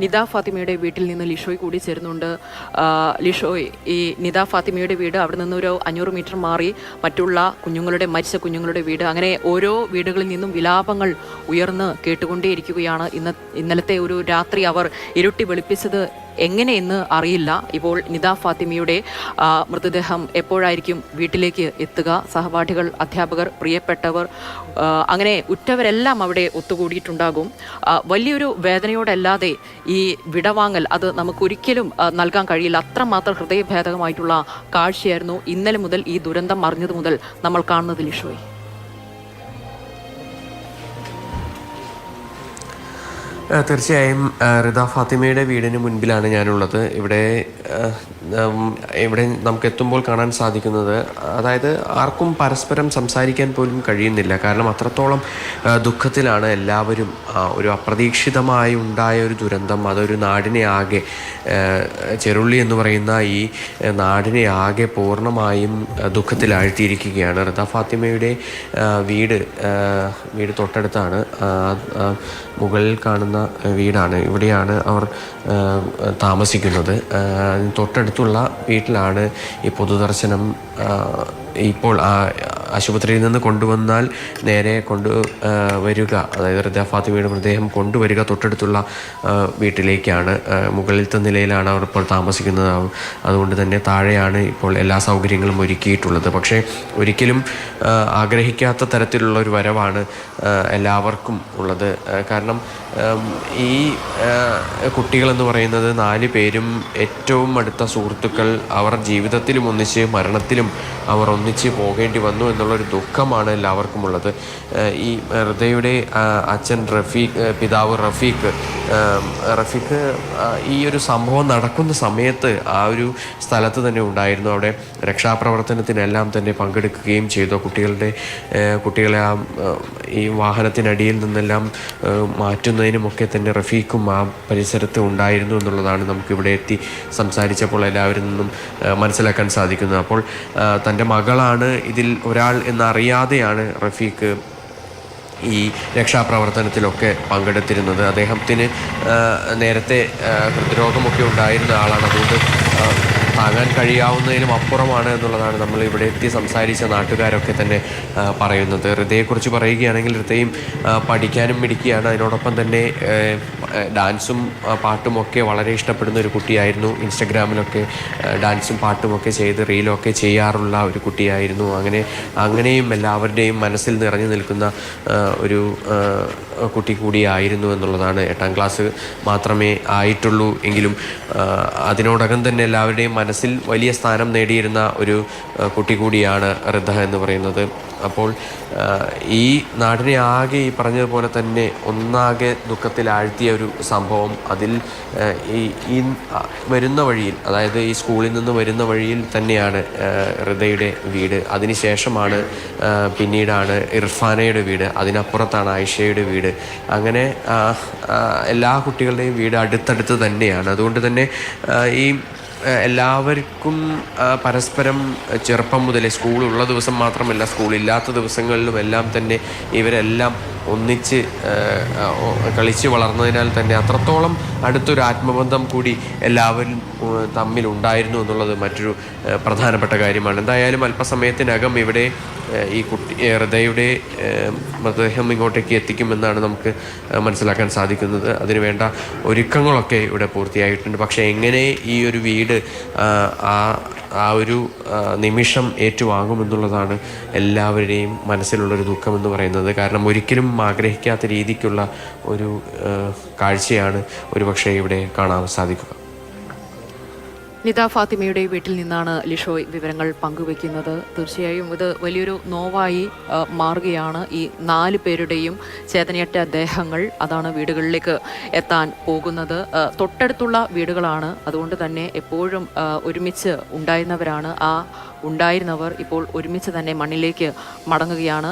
നിദ ഫാത്തിമയുടെ വീട്ടിൽ നിന്ന് ലിഷോയ് കൂടി ചേരുന്നുണ്ട്. ലിഷോയ്, ഈ നിദ ഫാത്തിമയുടെ വീട് അവിടെ നിന്നൊരു 500 മീറ്റർ മാറി മറ്റുള്ള മരിച്ച കുഞ്ഞുങ്ങളുടെ വീട്, അങ്ങനെ ഓരോ വീടുകളിൽ നിന്നും വിലാപങ്ങൾ ഉയർന്ന് കേട്ടുകൊണ്ടേയിരിക്കുകയാണ്. ഇന്നലത്തെ ഒരു രാത്രി അവർ ഇരുട്ടി വെളുപ്പിച്ചത് എങ്ങനെയെന്ന് അറിയില്ല. ഇപ്പോൾ നിദ ഫാത്തിമയുടെ മൃതദേഹം എപ്പോഴായിരിക്കും വീട്ടിലേക്ക് എത്തുക? സഹപാഠികൾ, അധ്യാപകർ, പ്രിയപ്പെട്ടവർ, അങ്ങനെ ഉറ്റവരെല്ലാം അവിടെ ഒത്തുകൂടിയിട്ടുണ്ടാകും. വലിയൊരു വേദനയോടല്ലാതെ ഈ വിടവാങ്ങൽ അത് നമുക്കൊരിക്കലും നൽകാൻ കഴിയില്ല. അത്രമാത്രം ഹൃദയഭേദകമായിട്ടുള്ള കാഴ്ചയായിരുന്നു ഇന്നലെ മുതൽ ഈ ദുരന്തം അറിഞ്ഞത് മുതൽ നമ്മൾ കാണുന്നത് ലിഷോയ്. തീർച്ചയായും റിദ ഫാത്തിമയുടെ വീടിന് മുൻപിലാണ് ഞാനുള്ളത്. ഇവിടെ നമുക്ക് എത്തുമ്പോൾ കാണാൻ സാധിക്കുന്നത്, അതായത് ആർക്കും പരസ്പരം സംസാരിക്കാൻ പോലും കഴിയുന്നില്ല. കാരണം അത്രത്തോളം ദുഃഖത്തിലാണ് എല്ലാവരും. ഒരു അപ്രതീക്ഷിതമായി ഉണ്ടായ ഒരു ദുരന്തം അതൊരു നാടിനെ ആകെ, ചെറുള്ളി എന്ന് പറയുന്ന ഈ നാടിനെ ആകെ പൂർണ്ണമായും ദുഃഖത്തിലാഴ്ത്തിയിരിക്കുകയാണ്. റിദ ഫാത്തിമയുടെ വീട് തൊട്ടടുത്താണ്. മുകളിൽ കാണുന്ന വീടാണ്. ഇവിടെയാണ് അവർ താമസിക്കുന്നത്. തൊട്ടടുത്തുള്ള വീട്ടിലാണ് ഈ പൊതുദർശനം. ഇപ്പോൾ ആശുപത്രിയിൽ നിന്ന് കൊണ്ടുവന്നാൽ നേരെ വരിക, അതായത് റിദ ഫാത്തിമയുടെ മൃതദേഹം കൊണ്ടുവരിക തൊട്ടടുത്തുള്ള വീട്ടിലേക്കാണ്. മുകളിലത്തെ നിലയിലാണ് അവർ ഇപ്പോൾ താമസിക്കുന്നത്. അതുകൊണ്ട് തന്നെ താഴെയാണ് ഇപ്പോൾ എല്ലാ സൗകര്യങ്ങളും ഒരുക്കിയിട്ടുള്ളത്. പക്ഷേ ഒരിക്കലും ആഗ്രഹിക്കാത്ത തരത്തിലുള്ള ഒരു വരവാണ് എല്ലാവർക്കും ഉള്ളത്. കാരണം ഈ കുട്ടികളെന്ന് പറയുന്നത് 4 പേരും ഏറ്റവും അടുത്ത സുഹൃത്തുക്കൾ. അവർ ജീവിതത്തിലും ഒന്നിച്ച് മരണത്തിലും അവർ ഒന്നിച്ച് പോകേണ്ടി വന്നു എന്നുള്ളൊരു ദുഃഖമാണ് എല്ലാവർക്കും ഉള്ളത്. ഈ റിദയുടെ അച്ഛൻ പിതാവ് റഫീഖ് ഈ ഒരു സംഭവം നടക്കുന്ന സമയത്ത് ആ ഒരു സ്ഥലത്ത് തന്നെ ഉണ്ടായിരുന്നു. അവിടെ രക്ഷാപ്രവർത്തനത്തിനെല്ലാം തന്നെ പങ്കെടുക്കുകയും ചെയ്തു. കുട്ടികളെ ഈ വാഹനത്തിനടിയിൽ നിന്നെല്ലാം മാറ്റുന്നതിനുമൊക്കെ തന്നെ റഫീഖും ആ പരിസരത്ത് ഉണ്ടായിരുന്നു എന്നുള്ളതാണ് നമുക്കിവിടെ എത്തി സംസാരിച്ചപ്പോൾ എല്ലാവരിൽ നിന്നും മനസ്സിലാക്കാൻ സാധിക്കുന്നത്. അപ്പോൾ തൻ്റെ മകളാണ് ഇതിൽ ഒരാൾ എന്നറിയാതെയാണ് റഫീഖ് ഈ രക്ഷാപ്രവർത്തനത്തിലൊക്കെ പങ്കെടുത്തിരുന്നത്. അദ്ദേഹത്തിന് നേരത്തെ ഹൃദ്രോഗമൊക്കെ ഉണ്ടായിരുന്ന ആളാണ്. അതുകൊണ്ട് താങ്ങാൻ കഴിയാവുന്നതിലും അപ്പുറമാണ് എന്നുള്ളതാണ് നമ്മൾ ഇവിടെ എത്തി സംസാരിച്ച നാട്ടുകാരൊക്കെ തന്നെ പറയുന്നത്. റിദയെക്കുറിച്ച് പറയുകയാണെങ്കിൽ റിദയും പഠിക്കാനും മിടുക്കിയാണ്. അതിനോടൊപ്പം തന്നെ ഡാൻസും പാട്ടുമൊക്കെ വളരെ ഇഷ്ടപ്പെടുന്ന ഒരു കുട്ടിയായിരുന്നു. ഇൻസ്റ്റഗ്രാമിലൊക്കെ ഡാൻസും പാട്ടുമൊക്കെ ചെയ്ത് റീലൊക്കെ ചെയ്യാറുള്ള ഒരു കുട്ടിയായിരുന്നു. അങ്ങനെയും എല്ലാവരുടെയും മനസ്സിൽ നിറഞ്ഞു നിൽക്കുന്ന ഒരു കുട്ടി കൂടിയായിരുന്നു എന്നുള്ളതാണ്. 8ാം ക്ലാസ് മാത്രമേ ആയിട്ടുള്ളൂ എങ്കിലും അതിനോടകം തന്നെ എല്ലാവരുടെയും മനസ്സിൽ വലിയ സ്ഥാനം നേടിയിരുന്ന ഒരു കുട്ടി കൂടിയാണ് റിദ എന്ന് പറയുന്നത്. അപ്പോൾ ഈ നാടിനെ ആകെ ഈ പറഞ്ഞതുപോലെ തന്നെ ഒന്നാകെ ദുഃഖത്തിലാഴ്ത്തിയ ഒരു സംഭവം. അതിൽ ഈ വരുന്ന വഴിയിൽ, അതായത് ഈ സ്കൂളിൽ നിന്ന് വരുന്ന വഴിയിൽ തന്നെയാണ് റിദയുടെ വീട്. അതിനുശേഷമാണ് പിന്നീടാണ് ഇർഫാനയുടെ വീട്. അതിനപ്പുറത്താണ് ആയിഷയുടെ വീട്. അങ്ങനെ എല്ലാ കുട്ടികളുടെയും വീട് അടുത്തടുത്ത് തന്നെയാണ്. അതുകൊണ്ട് തന്നെ ഈ എല്ലാവർക്കും പരസ്പരം ചെറുപ്പം മുതലേ, സ്കൂളുള്ള ദിവസം മാത്രമല്ല സ്കൂളില്ലാത്ത ദിവസങ്ങളിലും എല്ലാം തന്നെ ഇവരെല്ലാം ഒന്നിച്ച് കളിച്ച് വളർന്നതിനാൽ തന്നെ അത്രത്തോളം അടുത്തൊരു ആത്മബന്ധം കൂടി എല്ലാവരും തമ്മിലുണ്ടായിരുന്നു എന്നുള്ളത് മറ്റൊരു പ്രധാനപ്പെട്ട കാര്യമാണ്. എന്തായാലും അല്പസമയത്തിനകം ഇവിടെ ഈ റിദയുടെ മൃതദേഹം ഇങ്ങോട്ടേക്ക് എത്തിക്കുമെന്നാണ് നമുക്ക് മനസ്സിലാക്കാൻ സാധിക്കുന്നത്. അതിനുവേണ്ട ഒരുക്കങ്ങളൊക്കെ ഇവിടെ പൂർത്തിയായിട്ടുണ്ട്. പക്ഷേ എങ്ങനെ ഈ ഒരു വീട് ആ ഒരു നിമിഷം ഏറ്റുവാങ്ങുമെന്നുള്ളതാണ് എല്ലാവരുടെയും മനസ്സിലുള്ളൊരു ദുഃഖമെന്ന് പറയുന്നത്. കാരണം ഒരിക്കലും ആഗ്രഹിക്കാത്ത രീതിക്കുള്ള ഒരു കാഴ്ചയാണ് ഒരുപക്ഷെ ഇവിടെ കാണാൻ സാധിക്കുക. നിദ ഫാത്തിമയുടെ വീട്ടിൽ നിന്നാണ് ലിഷോയ് വിവരങ്ങൾ പങ്കുവെക്കുന്നത്. തീർച്ചയായും ഇത് വലിയൊരു നോവായി മാറുകയാണ്. ഈ 4 പേരുടെയും ചേതനയറ്റ ദേഹങ്ങൾ അതാണ് വീടുകളിലേക്ക് എത്താൻ പോകുന്നത്. തൊട്ടടുത്തുള്ള വീടുകളാണ്. അതുകൊണ്ട് തന്നെ എപ്പോഴും ഒരുമിച്ച് ഉണ്ടായിരുന്നവർ ഇപ്പോൾ ഒരുമിച്ച് തന്നെ മണ്ണിലേക്ക് മടങ്ങുകയാണ്.